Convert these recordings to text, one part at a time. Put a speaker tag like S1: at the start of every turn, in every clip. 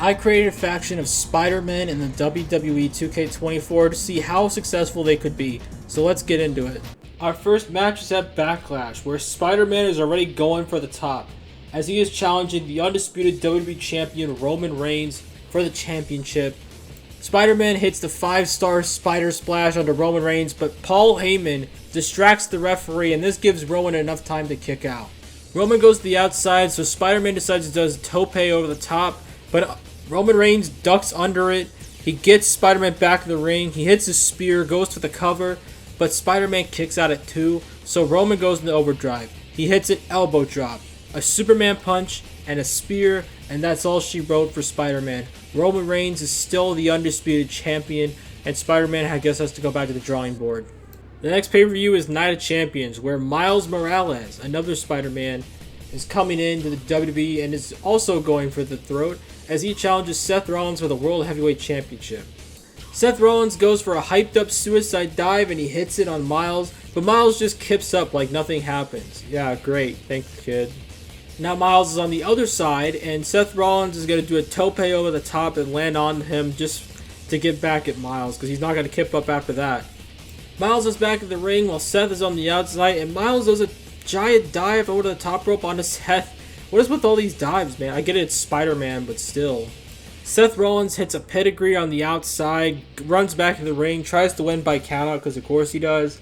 S1: I created a faction of Spidermen in the WWE 2K24 to see how successful they could be, so let's get into it. Our first match is at Backlash, where Spider-Man is already going for the top, as he is challenging the undisputed WWE Champion Roman Reigns for the championship. Spider-Man hits the 5-star Spider Splash onto Roman Reigns, but Paul Heyman distracts the referee, and this gives Roman enough time to kick out. Roman goes to the outside, so Spider-Man decides to do a tope over the top, but Roman Reigns ducks under it. He gets Spider-Man back in the ring. He hits his spear, goes for the cover, but Spider-Man kicks out at 2, so Roman goes into overdrive. He hits an elbow drop, a Superman punch, and a spear, and that's all she wrote for Spider-Man. Roman Reigns is still the undisputed champion, and Spider-Man, I guess, has to go back to the drawing board. The next pay-per-view is Night of Champions, where Miles Morales, another Spider-Man, is coming into the WWE and is also going for the throat as he challenges Seth Rollins for the World Heavyweight Championship. Seth Rollins goes for a hyped up suicide dive and he hits it on Miles, but Miles just kips up like nothing happens. Yeah, great. Thanks, kid. Now Miles is on the other side and Seth Rollins is going to do a tope over the top and land on him just to get back at Miles because he's not going to kip up after that. Miles is back in the ring while Seth is on the outside and Miles does a giant dive over the top rope onto Seth. What is with all these dives, man? I get it's Spider-Man, but still. Seth Rollins hits a pedigree on the outside, runs back in the ring, tries to win by countout because of course he does.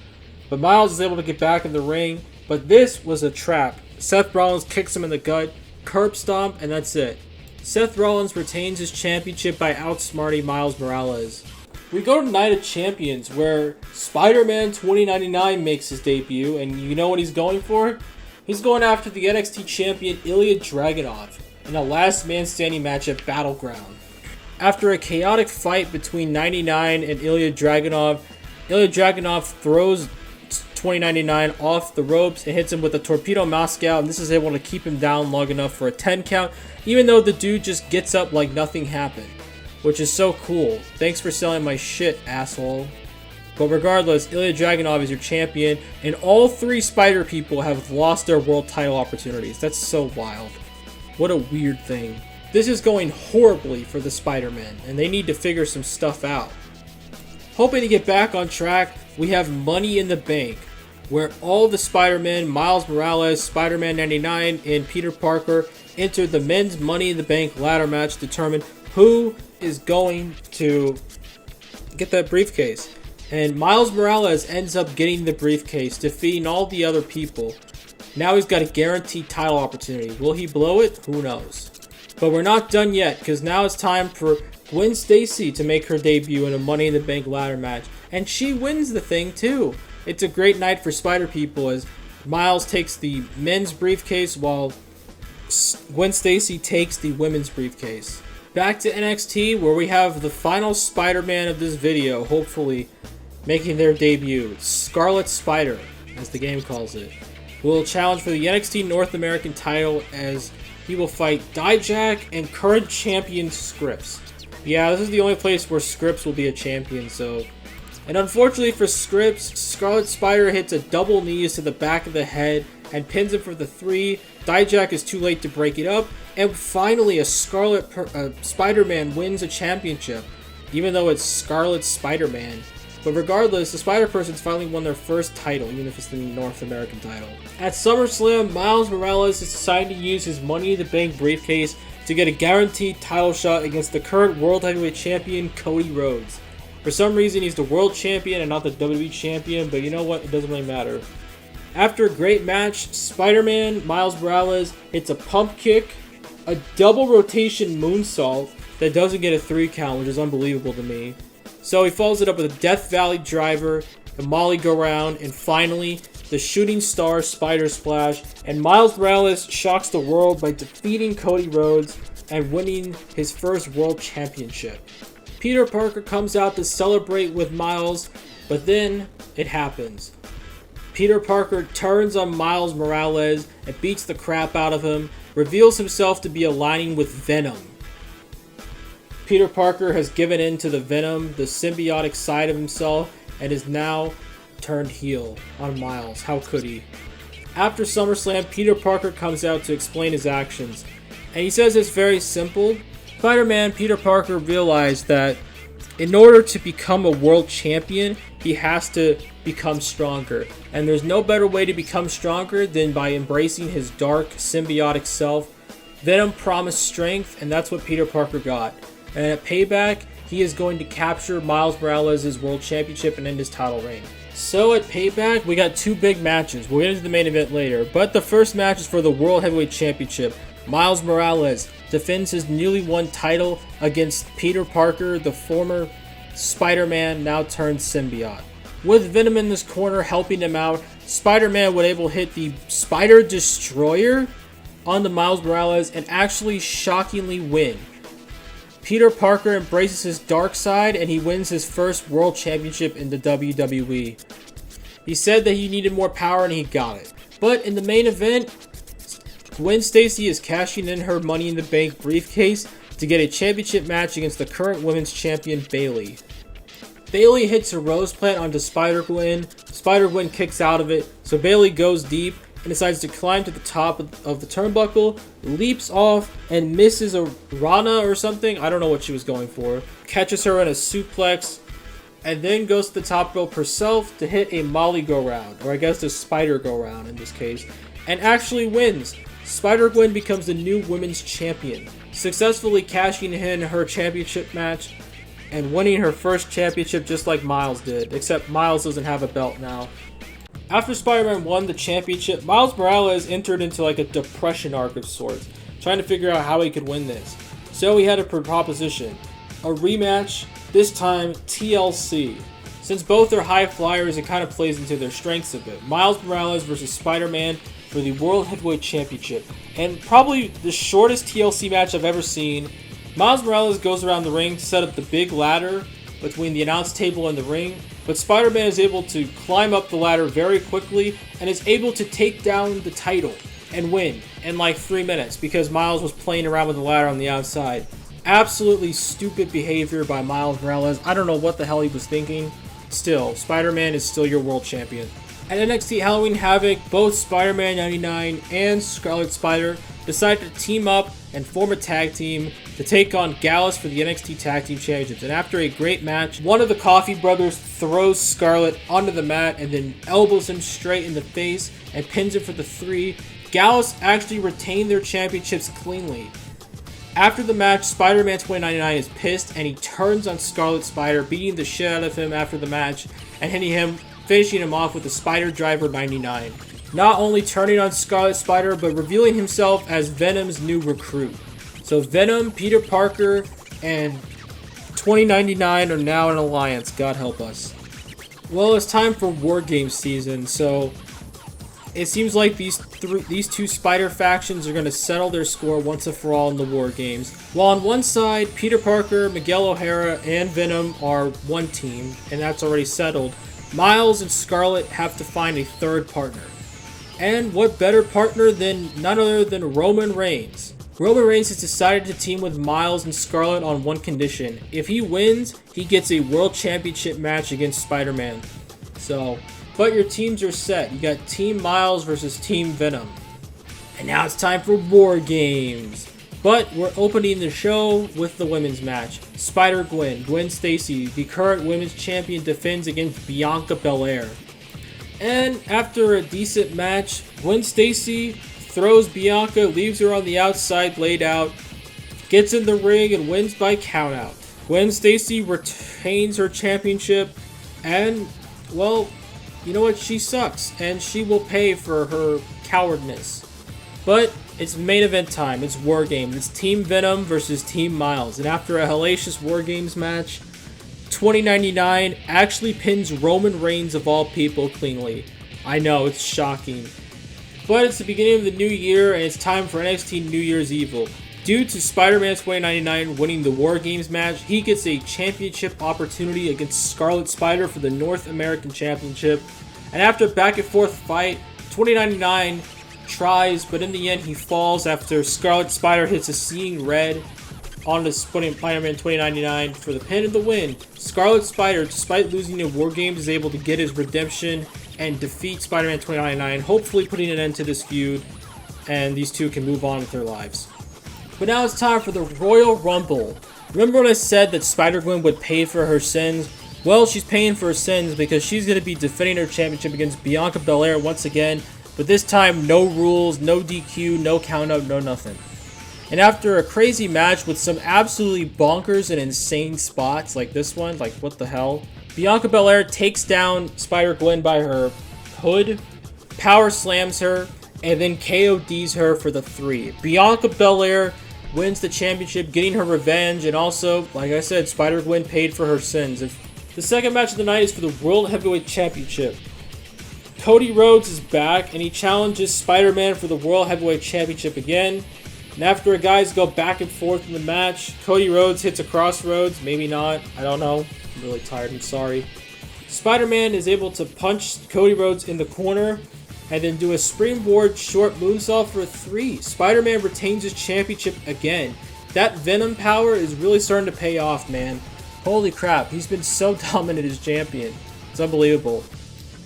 S1: But Miles is able to get back in the ring, but this was a trap. Seth Rollins kicks him in the gut, curb stomp, and that's it. Seth Rollins retains his championship by outsmarting Miles Morales. We go to Night of Champions, where Spider-Man 2099 makes his debut, and you know what he's going for? He's going after the NXT champion Ilya Dragunov in a last man standing match at Battleground. After a chaotic fight between 99 and Ilya Dragunov throws 2099 off the ropes and hits him with a Torpedo Moscow, and this is able to keep him down long enough for a 10 count, even though the dude just gets up like nothing happened, which is so cool. Thanks for selling my shit, asshole. But regardless, Ilya Dragunov is your champion, and all 3 Spider people have lost their world title opportunities. That's so wild. What a weird thing. This is going horribly for the Spider-Men, and they need to figure some stuff out. Hoping to get back on track, we have Money in the Bank, where all the Spider-Men, Miles Morales, Spider-Man 99, and Peter Parker enter the men's Money in the Bank ladder match to determine who is going to get that briefcase. And Miles Morales ends up getting the briefcase, defeating all the other people. Now he's got a guaranteed title opportunity. Will he blow it? Who knows? But we're not done yet, because now it's time for Gwen Stacy to make her debut in a Money in the Bank ladder match. And she wins the thing too. It's a great night for Spider people as Miles takes the men's briefcase while Gwen Stacy takes the women's briefcase. Back to NXT, where we have the final Spider-Man of this video, hopefully, making their debut, Scarlet Spider, as the game calls it, who will challenge for the NXT North American title as he will fight Dijak and current champion Scripps. Yeah, this is the only place where Scripps will be a champion, so... And unfortunately for Scripps, Scarlet Spider hits a double knees to the back of the head and pins him for the 3. Dijak is too late to break it up, and finally a Spider-Man wins a championship, even though it's Scarlet Spider-Man. But regardless, the Spider-Person's finally won their first title, even if it's the North American title. At SummerSlam, Miles Morales is deciding to use his Money in the Bank briefcase to get a guaranteed title shot against the current World Heavyweight Champion, Cody Rhodes. For some reason, he's the World Champion and not the WWE Champion, but you know what? It doesn't really matter. After a great match, Spider-Man, Miles Morales, hits a pump kick, a double rotation moonsault that doesn't get a 3 count, which is unbelievable to me. So he follows it up with a Death Valley driver, the Molly go round, and finally, the Shooting Star Spider Splash, and Miles Morales shocks the world by defeating Cody Rhodes and winning his first World Championship. Peter Parker comes out to celebrate with Miles, but then it happens. Peter Parker turns on Miles Morales and beats the crap out of him, reveals himself to be aligning with Venom. Peter Parker has given in to the Venom, the symbiotic side of himself, and is now turned heel on Miles. How could he? After SummerSlam, Peter Parker comes out to explain his actions, and he says it's very simple. Spider-Man Peter Parker realized that in order to become a world champion, he has to become stronger. And there's no better way to become stronger than by embracing his dark, symbiotic self. Venom promised strength, and that's what Peter Parker got. And at Payback, he is going to capture Miles Morales' world championship and end his title reign. So at Payback, we got two big matches. We'll get into the main event later, but the first match is for the World Heavyweight Championship. Miles Morales defends his newly won title against Peter Parker, the former Spider-Man, now turned symbiote. With Venom in this corner helping him out, Spider-Man would able to hit the Spider Destroyer onto Miles Morales and actually shockingly win. Peter Parker embraces his dark side and he wins his first world championship in the WWE. He said that he needed more power and he got it. But in the main event, Gwen Stacy is cashing in her Money in the Bank briefcase to get a championship match against the current women's champion Bayley. Bayley hits a rose plant onto Spider-Gwen. Spider-Gwen kicks out of it, so Bayley goes deep and decides to climb to the top of the turnbuckle, leaps off, and misses a Rana or something. I don't know what she was going for. Catches her in a suplex, and then goes to the top rope herself to hit a Molly go-round, or I guess a Spider go-round in this case, and actually wins. Spider-Gwen becomes the new women's champion, successfully cashing in her championship match and winning her first championship just like Miles did, except Miles doesn't have a belt now. After Spider-Man won the championship, Miles Morales entered into like a depression arc of sorts, trying to figure out how he could win this. So he had a proposition, a rematch, this time TLC. Since both are high flyers, it kind of plays into their strengths a bit. Miles Morales versus Spider-Man for the World Heavyweight Championship, and probably the shortest TLC match I've ever seen. Miles Morales goes around the ring to set up the big ladder between the announce table and the ring, but Spider-Man is able to climb up the ladder very quickly and is able to take down the title and win in like 3 minutes because Miles was playing around with the ladder on the outside. Absolutely stupid behavior by Miles Morales. I don't know what the hell he was thinking. Still, Spider-Man is still your world champion. At NXT Halloween Havoc, both Spider-Man 99 and Scarlet Spider decide to team up and form a tag team to take on Gallus for the NXT Tag Team Championships. And after a great match, one of the Coffee Brothers throws Scarlet onto the mat and then elbows him straight in the face and pins him for the 3. Gallus actually retained their championships cleanly. After the match, Spider-Man 2099 is pissed and he turns on Scarlet Spider, beating the shit out of him after the match and finishing him off with the Spider Driver 99. Not only turning on Scarlet Spider, but revealing himself as Venom's new recruit. So Venom, Peter Parker, and 2099 are now in an alliance, God help us. Well, it's time for War Games season, so it seems like these two Spider factions are going to settle their score once and for all in the War Games. While on one side, Peter Parker, Miguel O'Hara, and Venom are one team, and that's already settled, Miles and Scarlet have to find a third partner. And what better partner than none other than Roman Reigns. Roman Reigns has decided to team with Miles and Scarlet on one condition. If he wins, he gets a World Championship match against Spider-Man. But your teams are set. You got Team Miles versus Team Venom. And now it's time for War Games. But we're opening the show with the women's match. Spider-Gwen, Gwen Stacy, the current women's champion, defends against Bianca Belair. And after a decent match, Gwen Stacy throws Bianca, leaves her on the outside laid out, gets in the ring and wins by countout. Gwen Stacy retains her championship and, well, you know what? She sucks and she will pay for her cowardness. But it's main event time. It's War Games. It's Team Venom versus Team Miles. And after a hellacious War Games match, 2099 actually pins Roman Reigns of all people cleanly. I know, it's shocking. But it's the beginning of the new year and it's time for NXT New Year's Evil. Due to Spider-Man 2099 winning the War Games match, he gets a championship opportunity against Scarlet Spider for the North American Championship. And after a back and forth fight, 2099 tries, but in the end he falls after Scarlet Spider hits a Seeing Red onto Spider-Man 2099 for the pin and the win. Scarlet Spider, despite losing in War Games, is able to get his redemption and defeat Spider-Man 2099, hopefully putting an end to this feud, and these two can move on with their lives. But now it's time for the Royal Rumble. Remember when I said that Spider-Gwen would pay for her sins? Well, she's paying for her sins because she's going to be defending her championship against Bianca Belair once again. But this time, no rules, no DQ, no count-out, no nothing. And after a crazy match with some absolutely bonkers and insane spots like this one, like what the hell, Bianca Belair takes down Spider-Gwen by her hood, power slams her, and then KODs her for the 3. Bianca Belair wins the championship, getting her revenge, and also, like I said, Spider-Gwen paid for her sins. The second match of the night is for the World Heavyweight Championship. Cody Rhodes is back, and he challenges Spider-Man for the World Heavyweight Championship again. And after guys go back and forth in the match, Cody Rhodes hits a crossroads. Maybe not. I don't know. I'm really tired. I'm sorry. Spider-Man is able to punch Cody Rhodes in the corner and then do a springboard short moonsault for a 3. Spider-Man retains his championship again. That Venom power is really starting to pay off, man. Holy crap. He's been so dominant as champion. It's unbelievable.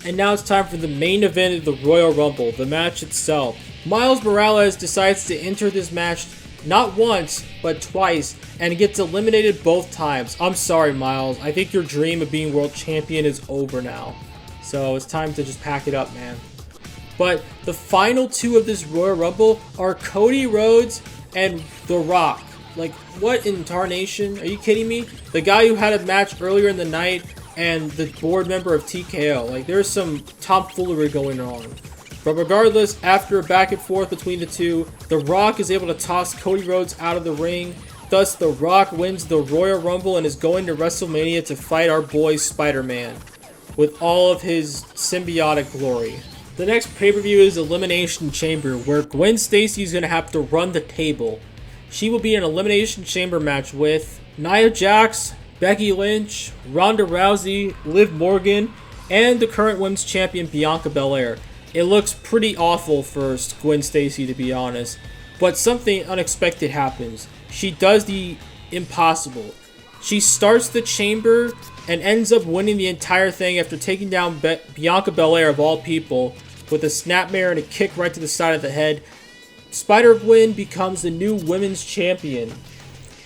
S1: And now it's time for the main event of the Royal Rumble, the match itself. Miles Morales decides to enter this match not once, but twice, and gets eliminated both times. I'm sorry, Miles. I think your dream of being world champion is over now. So it's time to just pack it up, man. But the final 2 of this Royal Rumble are Cody Rhodes and The Rock. Like, what in tarnation? Are you kidding me? The guy who had a match earlier in the night and the board member of TKO. Like, there's some tomfoolery going on. But regardless, after a back and forth between the two, The Rock is able to toss Cody Rhodes out of the ring. Thus, The Rock wins the Royal Rumble and is going to WrestleMania to fight our boy Spider-Man with all of his symbiotic glory. The next pay-per-view is Elimination Chamber, where Gwen Stacy is going to have to run the table. She will be in an Elimination Chamber match with Nia Jax, Becky Lynch, Ronda Rousey, Liv Morgan, and the current Women's Champion Bianca Belair. It looks pretty awful for Gwen Stacy, to be honest, but something unexpected happens. She does the impossible. She starts the chamber and ends up winning the entire thing after taking down Bianca Belair, of all people, with a snapmare and a kick right to the side of the head. Spider-Gwen becomes the new women's champion,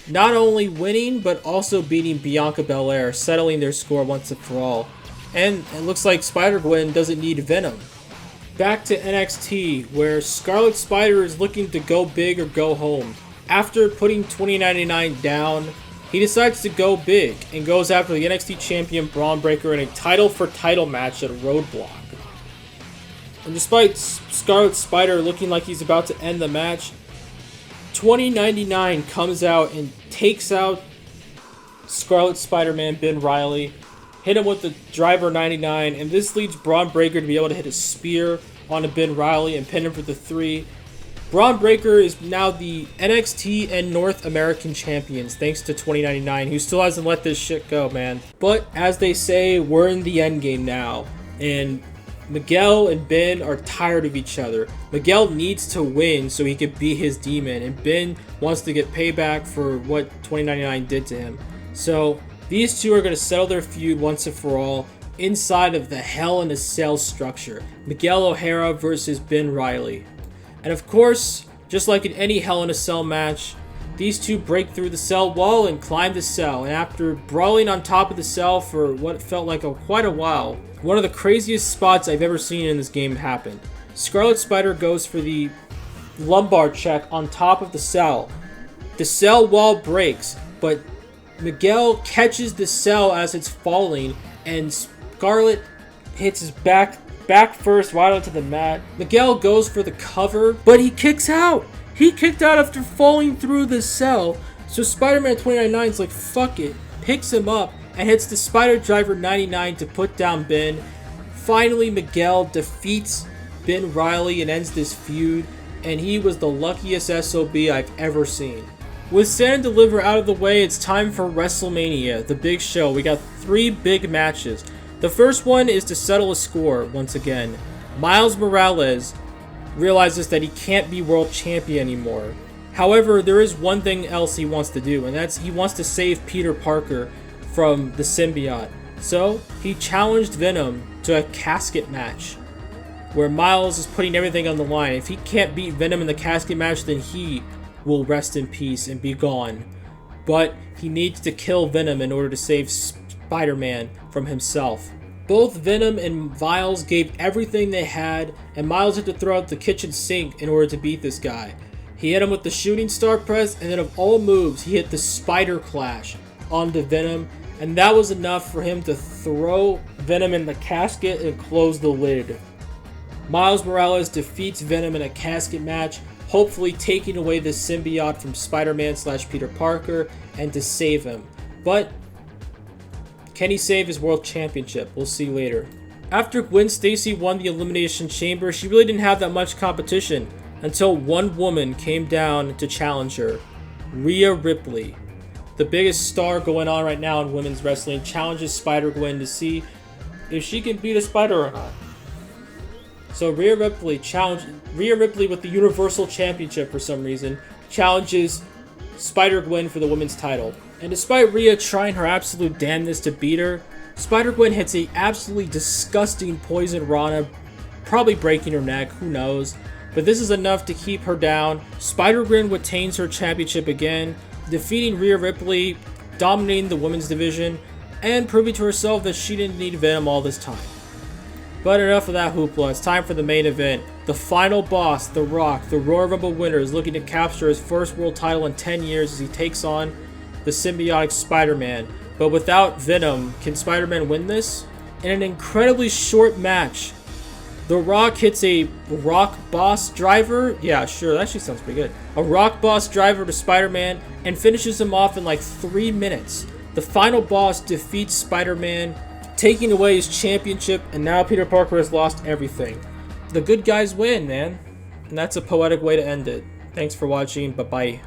S1: not only winning, but also beating Bianca Belair, settling their score once and for all. And it looks like Spider-Gwen doesn't need Venom. Back to NXT, where Scarlet Spider is looking to go big or go home. After putting 2099 down, he decides to go big and goes after the NXT champion Braun Breaker in a title-for-title match at Roadblock. And despite Scarlet Spider looking like he's about to end the match, 2099 comes out and takes out Scarlet Spider-Man Ben Reilly, hit him with the Driver 99, and this leads Braun Breaker to be able to hit a spear onto Ben Reilly and pin him for the 3. Braun Breaker is now the NXT and North American champions, thanks to 2099, who still hasn't let this shit go, man. But as they say, we're in the end game now, and Miguel and Ben are tired of each other. Miguel needs to win so he can beat his demon, and Ben wants to get payback for what 2099 did to him. So these two are going to settle their feud once and for all inside of the Hell in a Cell structure. Miguel O'Hara versus Ben Reilly. And of course, just like in any Hell in a Cell match, these two break through the cell wall and climb the cell. And after brawling on top of the cell for what felt like quite a while, one of the craziest spots I've ever seen in this game happened. Scarlet Spider goes for the lumbar check on top of the cell. The cell wall breaks, but Miguel catches the cell as it's falling, and Scarlet hits his back first right onto the mat. Miguel goes for the cover, but he kicks out. He kicked out after falling through the cell. So Spider-Man 2099 is like, fuck it, picks him up and hits the Spider Driver 99 to put down Ben. Finally, Miguel defeats Ben Reilly and ends this feud, and he was the luckiest SOB I've ever seen. With Stand and Deliver out of the way, it's time for WrestleMania, the big show. We got 3 big matches. The first one is to settle a score once again. Miles Morales realizes that he can't be world champion anymore. However, there is one thing else he wants to do, and that's he wants to save Peter Parker from the symbiote. So, he challenged Venom to a casket match, where Miles is putting everything on the line. If he can't beat Venom in the casket match, then he will rest in peace and be gone. But he needs to kill Venom in order to save Spider-Man from himself. Both Venom and Miles gave everything they had, and Miles had to throw out the kitchen sink in order to beat this guy. He hit him with the shooting star press, and then of all moves, he hit the Spider Clash onto Venom, and that was enough for him to throw Venom in the casket and close the lid. Miles Morales defeats Venom in a casket match, hopefully taking away the symbiote from Spider-Man/Peter Parker and to save him. But can he save his world championship? We'll see later. After Gwen Stacy won the Elimination Chamber, she really didn't have that much competition until one woman came down to challenge her. Rhea Ripley, the biggest star going on right now in women's wrestling, challenges Spider-Gwen to see if she can beat a spider or not. So Rhea Ripley with the Universal Championship for some reason challenges Spider-Gwen for the women's title. And despite Rhea trying her absolute damnedest to beat her, Spider-Gwen hits a absolutely disgusting Poison Rana, probably breaking her neck, who knows. But this is enough to keep her down. Spider-Gwen retains her championship again, defeating Rhea Ripley, dominating the women's division, and proving to herself that she didn't need Venom all this time. But enough of that hoopla, it's time for the main event. The final boss, The Rock, the Royal Rumble winner, is looking to capture his first world title in 10 years as he takes on the symbiotic Spider-Man. But without Venom, can Spider-Man win this? In an incredibly short match, The Rock hits a Rock Boss driver. Yeah, sure, that actually sounds pretty good. A Rock Boss driver to Spider-Man and finishes him off in like 3 minutes. The final boss defeats Spider-Man, taking away his championship, and now Peter Parker has lost everything. The good guys win, man. And that's a poetic way to end it. Thanks for watching. Bye-bye.